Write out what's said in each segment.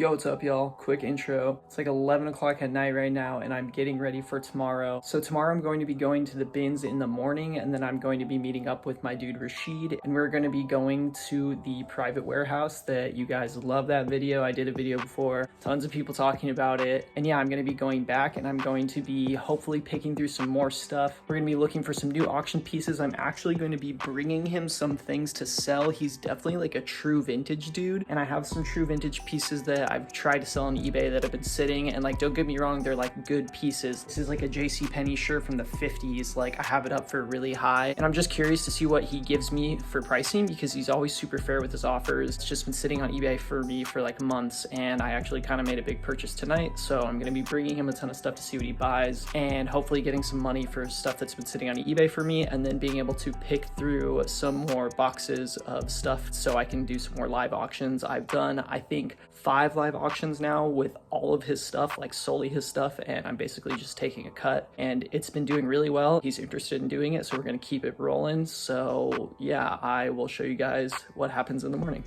Yo, what's up, y'all? Quick intro. It's like 11 o'clock at night right now, and I'm getting ready for tomorrow. So tomorrow I'm going to be going to the bins in the morning, and then I'm going to be meeting up with my dude Rashid, and we're going to be going to the private warehouse that you guys love that video. I did a video before, tons of people talking about it. And yeah, I'm going to be going back, and I'm going to be hopefully picking through some more stuff. We're going to be looking for some new auction pieces. I'm actually going to be bringing him some things to sell. He's definitely like a true vintage dude, and I have some true vintage pieces that I've tried to sell on eBay that have been sitting, and like, don't get me wrong, they're like good pieces. This is like a JCPenney shirt from the 50s. Like, I have it up for really high, and I'm just curious to see what he gives me for pricing because he's always super fair with his offers. It's just been sitting on eBay for me for like months, and I actually kind of made a big purchase tonight, so I'm gonna be bringing him a ton of stuff to see what he buys and hopefully getting some money for stuff that's been sitting on eBay for me, and then being able to pick through some more boxes of stuff so I can do some more live auctions. I've done, I think, 5 live auctions now with all of his stuff, like solely his stuff, and I'm basically just taking a cut, and it's been doing really well. He's interested in doing it, so we're gonna keep it rolling. So yeah, I will show you guys what happens in the morning.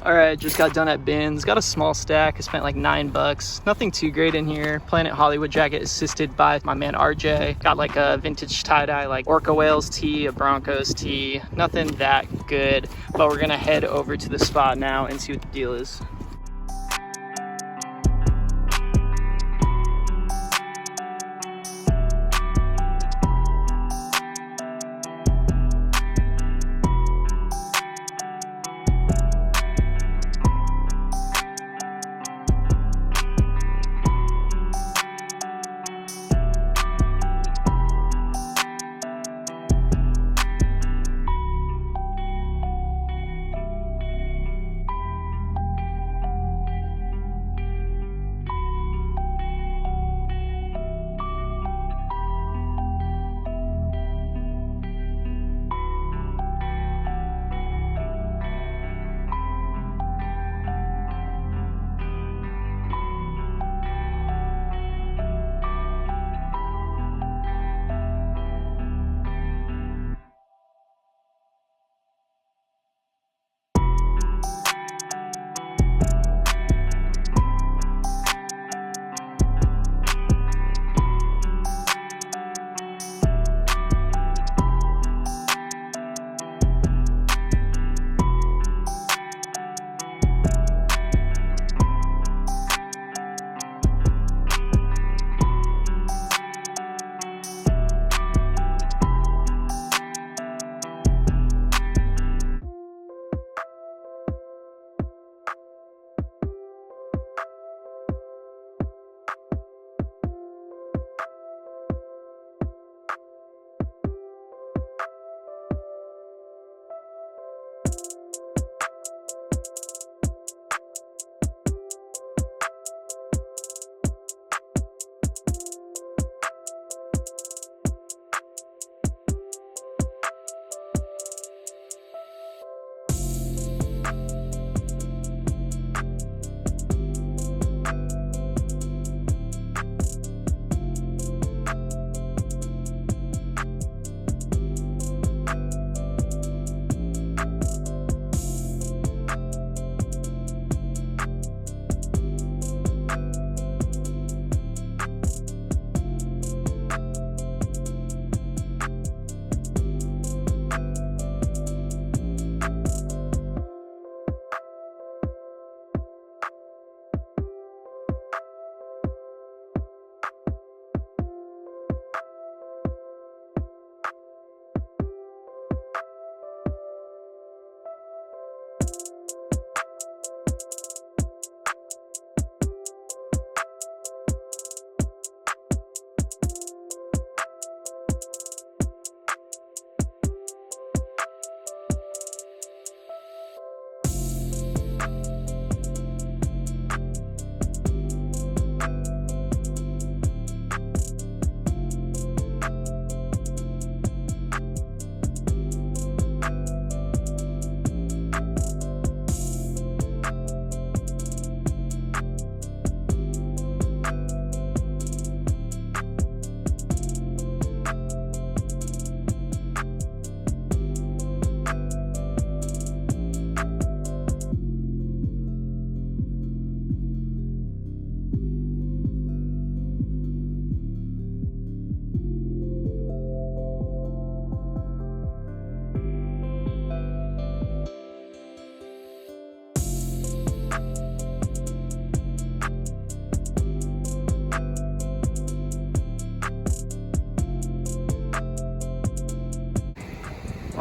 All right, just got done at bins. Got a small stack. I spent like $9. Nothing too great in here. Planet Hollywood jacket assisted by my man RJ. Got like a vintage tie-dye, like Orca Whales tee, a Broncos tee. Nothing that good, but we're gonna head over to the spot now and see what the deal is.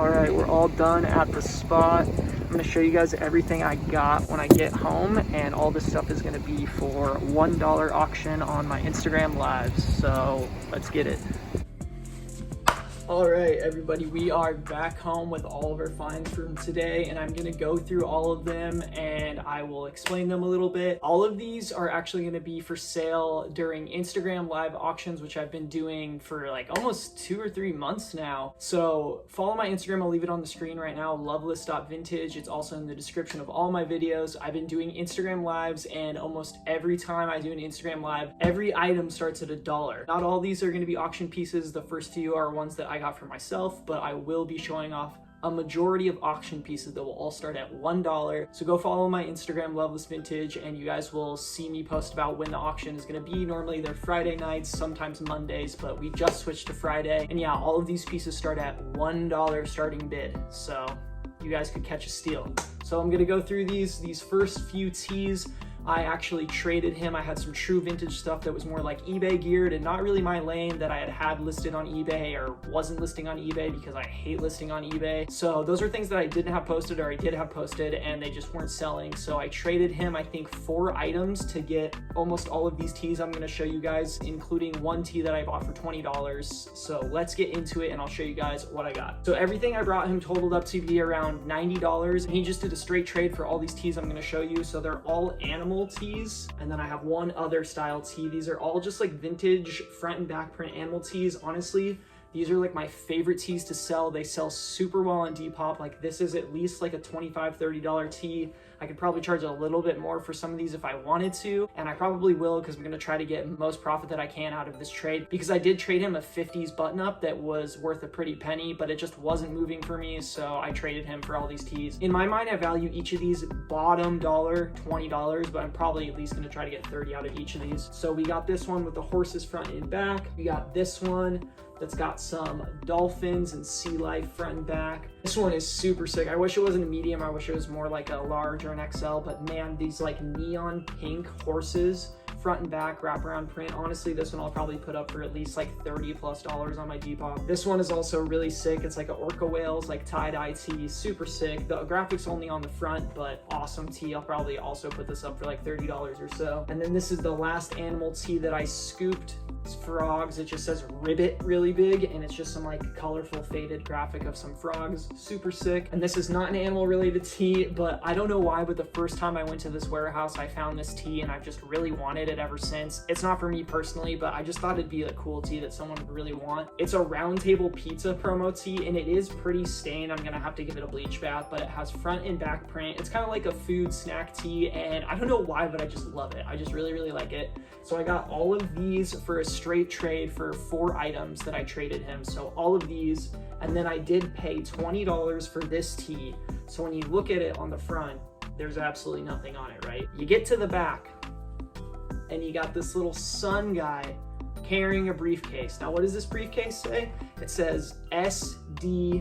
All right, we're all done at the spot. I'm gonna show you guys everything I got when I get home, and all this stuff is gonna be for $1 auction on my Instagram lives. So let's get it. All right, everybody, we are back home with all of our finds from today, and I'm gonna go through all of them and I will explain them a little bit. All of these are actually gonna be for sale during Instagram live auctions, which I've been doing for like almost 2 or 3 months now. So follow my Instagram, I'll leave it on the screen right now, loveless.vintage. It's also in the description of all my videos. I've been doing Instagram lives, and almost every time I do an Instagram live, every item starts at $1. Not all these are gonna be auction pieces. The first few are ones that I got for myself, but I will be showing off a majority of auction pieces that will all start at $1. So go follow my Instagram, Loveless Vintage, and you guys will see me post about when the auction is going to be. Normally they're Friday nights, sometimes Mondays, but we just switched to Friday. And yeah, all of these pieces start at $1 starting bid. So you guys could catch a steal. So I'm going to go through these first few tees. I actually traded him. I had some true vintage stuff that was more like eBay geared and not really my lane, that I had listed on eBay or wasn't listing on eBay because I hate listing on eBay. So those are things that I didn't have posted, or I did have posted, and they just weren't selling. So I traded him, I think, 4 items to get almost all of these tees I'm gonna show you guys, including one tee that I bought for $20. So let's get into it and I'll show you guys what I got. So everything I brought him totaled up to be around $90, and he just did a straight trade for all these tees I'm gonna show you. So they're all animal tees, and then I have one other style tee. These are all just like vintage front and back print animal tees. Honestly, these are like my favorite tees to sell. They sell super well on Depop. Like this is at least like a $25, $30 tee. I could probably charge a little bit more for some of these if I wanted to, and I probably will, because I'm gonna try to get most profit that I can out of this trade, because I did trade him a 50s button up that was worth a pretty penny, but it just wasn't moving for me, so I traded him for all these tees. In my mind, I value each of these bottom dollar $20, but I'm probably at least gonna try to get 30 out of each of these. So we got this one with the horses front and back. We got this one that's got some dolphins and sea life front and back. This one is super sick. I wish it wasn't a medium. I wish it was more like a large or an XL, but man, these like neon pink horses front and back wraparound print. Honestly, this one I'll probably put up for at least like $30+ on my Depop. This one is also really sick. It's like an orca whales, like tie-dye tee, super sick. The graphics only on the front, but awesome tee. I'll probably also put this up for like $30 or so. And then this is the last animal tee that I scooped. It's frogs. It just says ribbit really big, and it's just some like colorful faded graphic of some frogs. Super sick. And this is not an animal related tee, but I don't know why, but the first time I went to this warehouse, I found this tee and I've just really wanted it ever since. It's not for me personally, but I just thought it'd be a cool tee that someone would really want. It's a round table pizza promo tee, and it is pretty stained. I'm gonna have to give it a bleach bath, but it has front and back print. It's kind of like a food snack tee, and I don't know why, but I just love it. I just really, really like it. So I got all of these for a straight trade for 4 items that I traded him. So all of these, and then I did pay $20 for this tee. So when you look at it on the front, there's absolutely nothing on it, right? You get to the back and you got this little sun guy carrying a briefcase. Now, what does this briefcase say? It says SDRE,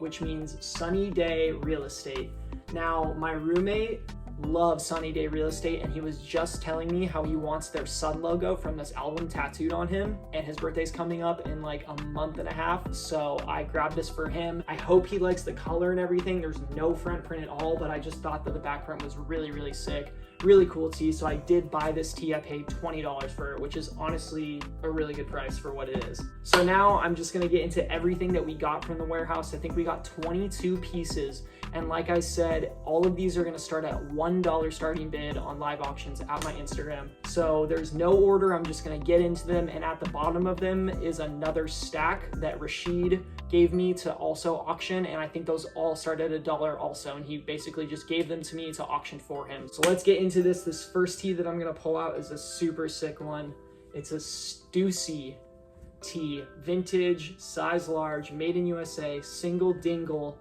which means Sunny Day Real Estate. Now, my roommate loves Sunny Day Real Estate, and he was just telling me how he wants their sun logo from this album tattooed on him, and his birthday's coming up in like a month and a half, so I grabbed this for him. I hope he likes the color and everything. There's no front print at all, but I just thought that the back print was really, really sick. Really cool tee, so I did buy this tee. I paid $20 for it, which is honestly a really good price for what it is. So now I'm just gonna get into everything that we got from the warehouse. I think we got 22 pieces, and like I said, all of these are gonna start at $1 starting bid on live auctions at my Instagram. So there's no order, I'm just gonna get into them, and at the bottom of them is another stack that Rashid gave me to also auction, and I think those all start at $1 also, and he basically just gave them to me to auction for him. So let's get into this. This first tee that I'm gonna pull out is a super sick one. It's a Stussy tee, vintage, size large, made in USA, single dingle,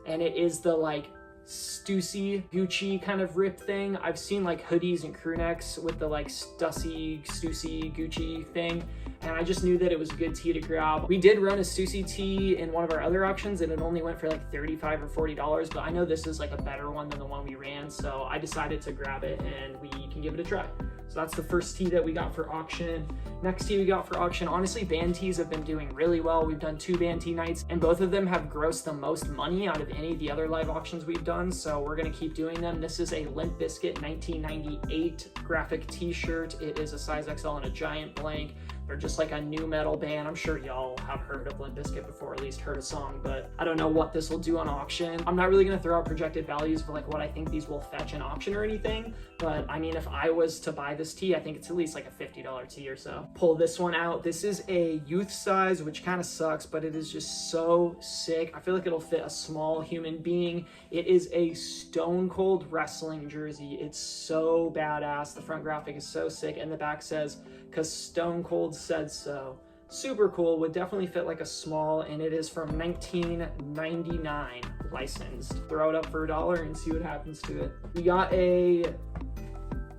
and it is the like Stussy Gucci kind of rip thing. I've seen like hoodies and crew necks with the like Stussy Gucci thing, and I just knew that it was a good tee to grab. We did run a Stussy tee in one of our other auctions, and it only went for like $35 or $40, but I know this is like a better one than the one we ran, so I decided to grab it and we can give it a try. So that's the first tee that we got for auction. Next tee we got for auction, honestly, band tees have been doing really well. We've done 2 band tee nights, and both of them have grossed the most money out of any of the other live auctions we've done, so we're gonna keep doing them. This is a Limp Bizkit 1998 graphic t-shirt. It is a size XL and a giant blank. They're just like a new metal band. I'm sure y'all have heard of Limp Bizkit before, at least heard a song, but I don't know what this will do on auction. I'm not really gonna throw out projected values for like what I think these will fetch in auction or anything, but I mean, if I was to buy this tee, I think it's at least like a $50 tee or so. Pull this one out. This is a youth size, which kind of sucks, but it is just so sick. I feel like it'll fit a small human being. It is a Stone Cold wrestling jersey. It's so badass. The front graphic is so sick, and the back says, "'Cause Stone Cold said so." Super cool, would definitely fit like a small, and it is from 1999 licensed. Throw it up for $1 and see what happens to it. We got a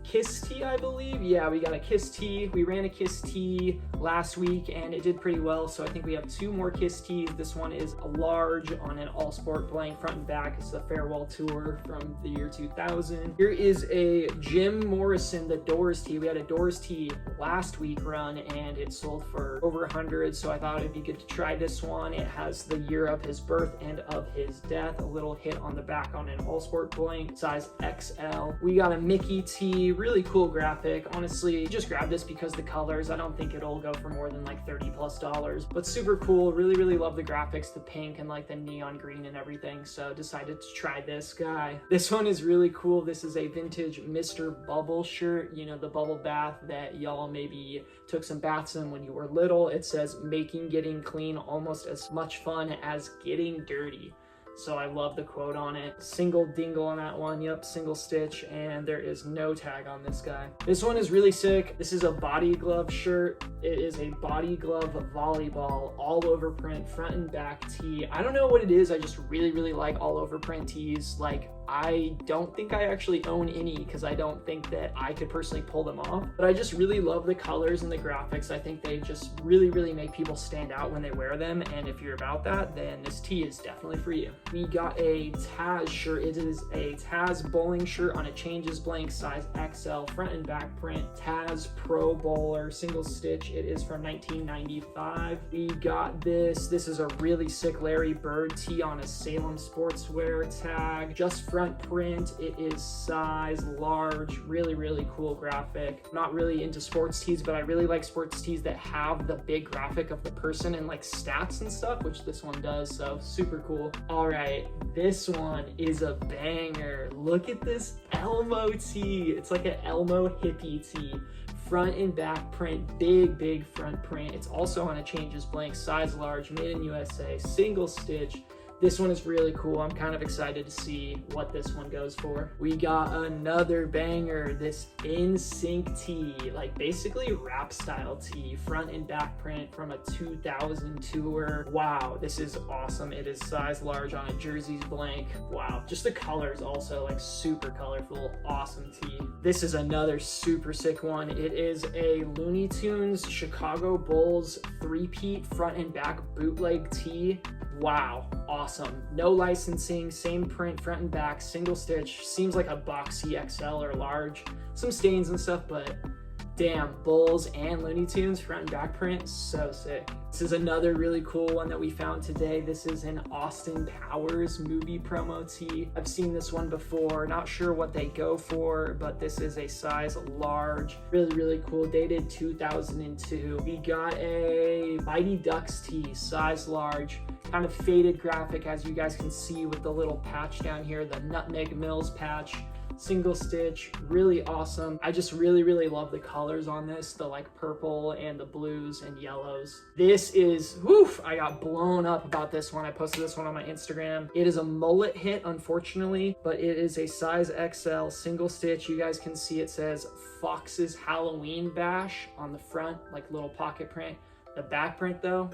Kiss tee, I believe. Yeah, we got a Kiss tee. We ran a Kiss tee last week and it did pretty well, so I think we have 2 more Kiss tees. This one is a large on an all sport blank front and back. It's the Farewell Tour from the year 2000. Here is a Jim Morrison The Doors tee. We had a Doors tee last week run and it sold for over 100, so I thought it'd be good to try this one. It has the year of his birth and of his death, a little hit on the back on an all sport blank, size XL. We got a Mickey tee, really cool graphic. Honestly, just grab this because the colors, I don't think it'll go for more than like $30+, but super cool. Really love the graphics, the pink and like the neon green and everything, so decided to try this guy. This one is really cool. This is a vintage Mr. Bubble shirt, you know, the bubble bath that y'all maybe took some baths in when you were little. It says, "Making getting clean almost as much fun as getting dirty." So I love the quote on it. Single dingle on that one. Yep, single stitch, and there is no tag on this guy. This one is really sick. This is a body glove shirt. It is a body glove volleyball, all over print, front and back tee. I don't know what it is. I just really like all over print tees. Like, I don't think I actually own any because I don't think that I could personally pull them off, but I just really love the colors and the graphics. I think they just really make people stand out when they wear them, and if you're about that, then this tee is definitely for you. We got a Taz shirt. It is a Taz bowling shirt on a changes blank, size XL, front and back print, Taz Pro Bowler, single stitch. It is from 1995. We got this. This is a really sick Larry Bird tee on a Salem Sportswear tag, just front print. It is size large, really cool graphic. I'm not really into sports tees, but I really like sports tees that have the big graphic of the person and like stats and stuff, which this one does, so super cool. All right, this one is a banger. Look at this Elmo tee. It's like an Elmo hippie tee. Front and back print, big front print. It's also on a changes blank, size large, made in USA, single stitch. This one is really cool. I'm kind of excited to see what this one goes for. We got another banger, this NSYNC tee, like basically rap style tee, front and back print from a 2000 tour. Wow, this is awesome. It is size large on a jerseys blank. Wow, just the colors also like super colorful, awesome tee. This is another super sick one. It is a Looney Tunes Chicago Bulls 3-peat front and back bootleg tee. Wow, awesome. No licensing, same print front and back, single stitch. Seems like a boxy XL or large. Some stains and stuff, but damn, Bulls and Looney Tunes front and back print, so sick. This is another really cool one that we found today. This is an Austin Powers movie promo tee. I've seen this one before, not sure what they go for, but this is a size large. Really cool, dated 2002. We got a Mighty Ducks tee, size large. Kind of faded graphic, as you guys can see with the little patch down here, the Nutmeg Mills patch. Single stitch, really awesome. I just really love the colors on this, the like purple and the blues and yellows. This is, woof, I got blown up about this one. I posted this one on my Instagram. It is a mullet hit, unfortunately, but it is a size XL, single stitch. You guys can see it says Fox's Halloween Bash on the front, like little pocket print. The back print though,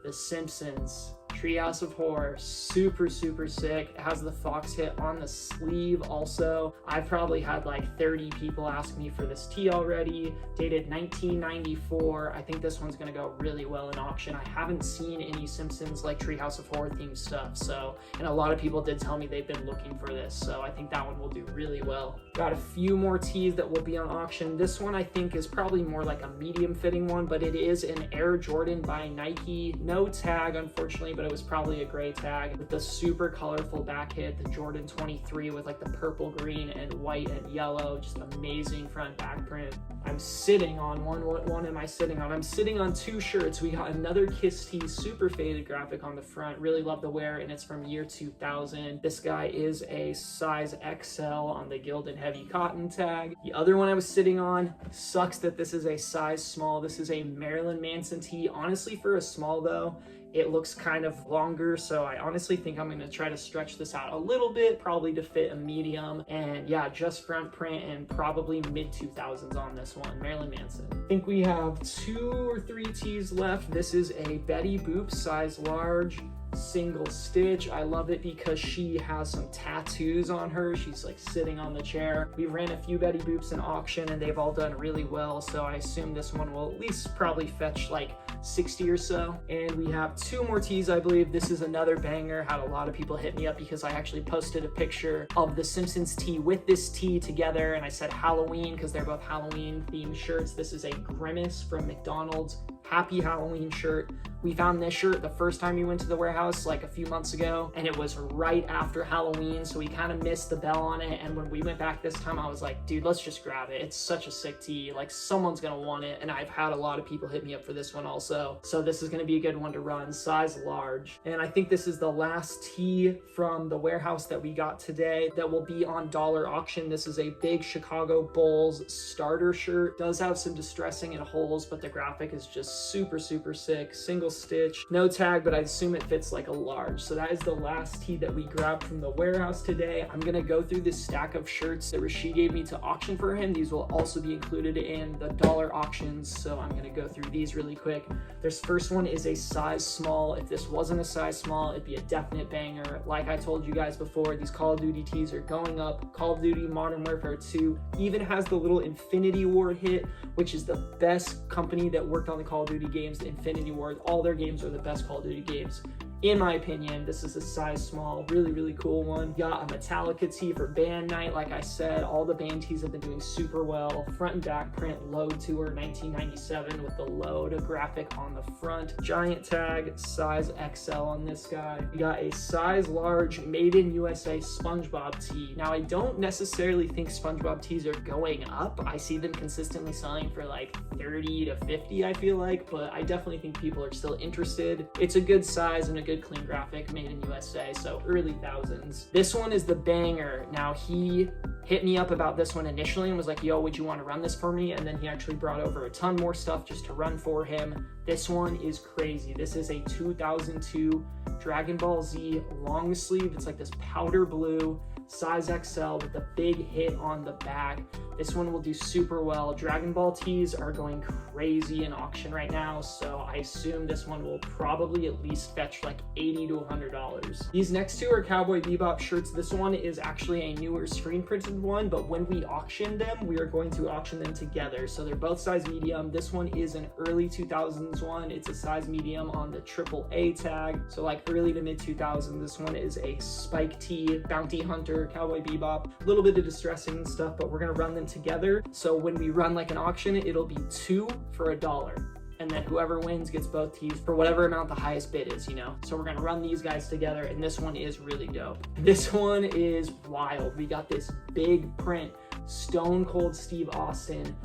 The Simpsons Treehouse of Horror, super sick. It has the fox hit on the sleeve also. I've probably had like 30 people ask me for this tee already. Dated 1994. I think this one's gonna go really well in auction. I haven't seen any Simpsons like Treehouse of Horror themed stuff, so, and a lot of people did tell me they've been looking for this, so I think that one will do really well. Got a few more tees that will be on auction. This one I think is probably more like a medium fitting one, but it is an Air Jordan by Nike. No tag, unfortunately, but it was probably a gray tag with the super colorful back hit, the Jordan 23 with like the purple, green, and white and yellow, just amazing front back print. I'm sitting on one. What one am I sitting on? I'm sitting on two shirts. We got another Kiss Tee, super faded graphic on the front. Really love the wear, and it's from year 2000. This guy is a size XL on the Gildan Heavy Cotton tag. The other one I was sitting on, sucks that this is a size small. This is a Marilyn Manson tee. Honestly, for a small though, it looks kind of longer, so I honestly think I'm gonna try to stretch this out a little bit, probably to fit a medium. And yeah, just front print and probably mid 2000s on this one, Marilyn Manson. I think we have 2 or 3 tees left. This is a Betty Boop size large, single stitch. I love it because she has some tattoos on her. She's like sitting on the chair. We ran a few Betty Boops in auction and they've all done really well, so I assume this one will at least probably fetch like 60 or so. And we have 2 more tees, I believe. This is another banger. Had a lot of people hit me up because I actually posted a picture of the Simpsons tee with this tee together, and I said Halloween because they're both Halloween themed shirts. This is a Grimace from McDonald's Happy Halloween shirt. We found this shirt the first time we went to the warehouse like a few months ago, and it was right after Halloween, so we kind of missed the bell on it. And when we went back this time, I was like, dude, let's just grab it. It's such a sick tee. Like, someone's gonna want it, and I've had a lot of people hit me up for this one also. So this is gonna be a good one to run, size large. And I think this is the last tee from the warehouse that we got today that will be on dollar auction. This is a big Chicago Bulls starter shirt. Does have some distressing and holes, but the graphic is just super sick. Single stitch, no tag, but I assume it fits like a large. So that is the last tee that we grabbed from the warehouse today. I'm gonna go through this stack of shirts that Rashid gave me to auction for him. These will also be included in the dollar auctions, so I'm gonna go through these really quick. This first one is a size small. If this wasn't a size small, it'd be a definite banger. Like I told you guys before, these Call of Duty tees are going up. Call of Duty Modern Warfare 2 even has the little Infinity Ward hit, which is the best company that worked on the Call of Duty games, Infinity Ward. All their games are the best Call of Duty games. In my opinion, this is a size small, really cool one. Got a Metallica tee for band night. Like I said, all the band tees have been doing super well. Front and back print, Load Tour 1997 with the Load graphic on the front. Giant tag, size XL on this guy. We got a size large Made in USA SpongeBob tee. Now, I don't necessarily think SpongeBob tees are going up. I see them consistently selling for like 30 to 50, I feel like, but I definitely think people are still interested. It's a good size and a good clean graphic, made in USA, so early thousands. This one is the banger. Now, he hit me up about this one initially and was like, yo, would you want to run this for me? And then he actually brought over a ton more stuff just to run for him. This one is crazy. This is a 2002 Dragon Ball Z long sleeve. It's like this powder blue, size XL with the big hit on the back. This one will do super well. Dragon Ball tees are going crazy in auction right now, so I assume this one will probably at least fetch like $80 to $100. These next 2 are Cowboy Bebop shirts. This one is actually a newer screen printed one, but when we auction them, we are going to auction them together. So they're both size medium. This one is an early 2000s one. It's a size medium on the AAA tag, so like early to mid 2000s. This one is a Spike tee, Bounty Hunter, Cowboy Bebop, a little bit of distressing and stuff, but we're gonna run them together. So when we run like an auction, it'll be 2 for $1. And then whoever wins gets both tees for whatever amount the highest bid is, you know? So we're gonna run these guys together, and this one is really dope. This one is wild. We got this big print, Stone Cold Steve Austin,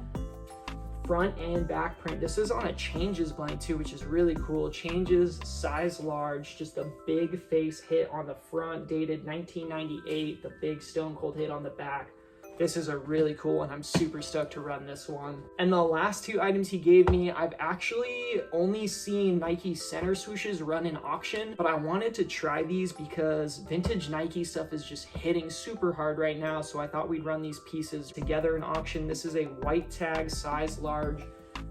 front and back print. This is on a Changes blank too, which is really cool. Changes, size large, just a big face hit on the front, dated 1998, the big Stone Cold hit on the back. This is a really cool one. I'm super stoked to run this one. And the last 2 items he gave me, I've actually only seen Nike center swooshes run in auction, but I wanted to try these because vintage Nike stuff is just hitting super hard right now. So I thought we'd run these pieces together in auction. This is a white tag, size large,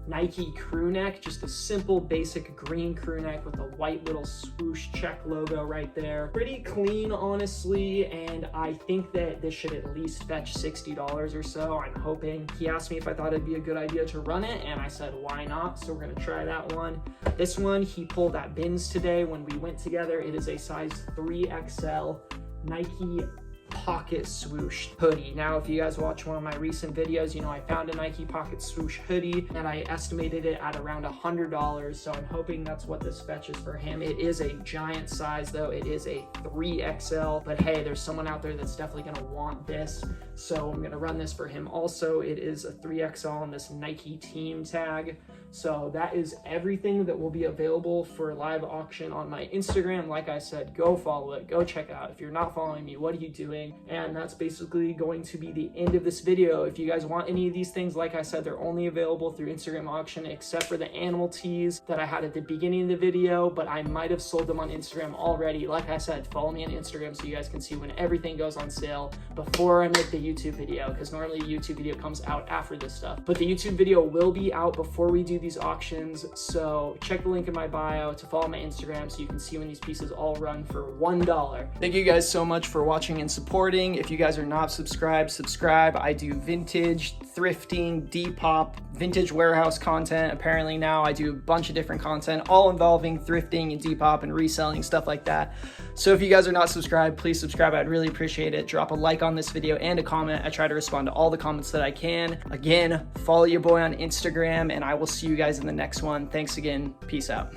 Nike crew neck, just a simple basic green crew neck with a white little swoosh check logo right there. Pretty clean, honestly, and I think that this should at least fetch $60 or so. I'm hoping. He asked me if I thought it'd be a good idea to run it, and I said, why not? So we're gonna try that one. This one, he pulled at bins today when we went together. It is a size 3XL Nike pocket swoosh hoodie. Now, if you guys watch one of my recent videos, you know I found a Nike pocket swoosh hoodie and I estimated it at around $100, so I'm hoping that's what this fetches for him. It is a giant size though. It is a 3XL, but hey, there's someone out there that's definitely gonna want this, so I'm gonna run this for him also. It is a 3XL on this Nike team tag. So that is everything that will be available for live auction on my Instagram. Like I said, go follow it, go check it out. If you're not following me, what are you doing? And that's basically going to be the end of this video. If you guys want any of these things, like I said, they're only available through Instagram auction, except for the animal tees that I had at the beginning of the video, but I might have sold them on Instagram already. Like I said, follow me on Instagram so you guys can see when everything goes on sale before I make the YouTube video, because normally the YouTube video comes out after this stuff. But the YouTube video will be out before we do these auctions, so check the link in my bio to follow my Instagram so you can see when these pieces all run for $1. Thank you guys so much for watching and supporting. If you guys are not subscribed, subscribe. I do vintage, thrifting, Depop, vintage warehouse content. Apparently now I do a bunch of different content all involving thrifting and Depop and reselling, stuff like that. So if you guys are not subscribed, please subscribe. I'd really appreciate it. Drop a like on this video and a comment. I try to respond to all the comments that I can. Again, follow your boy on Instagram, and I will see you guys in the next one. Thanks again. Peace out.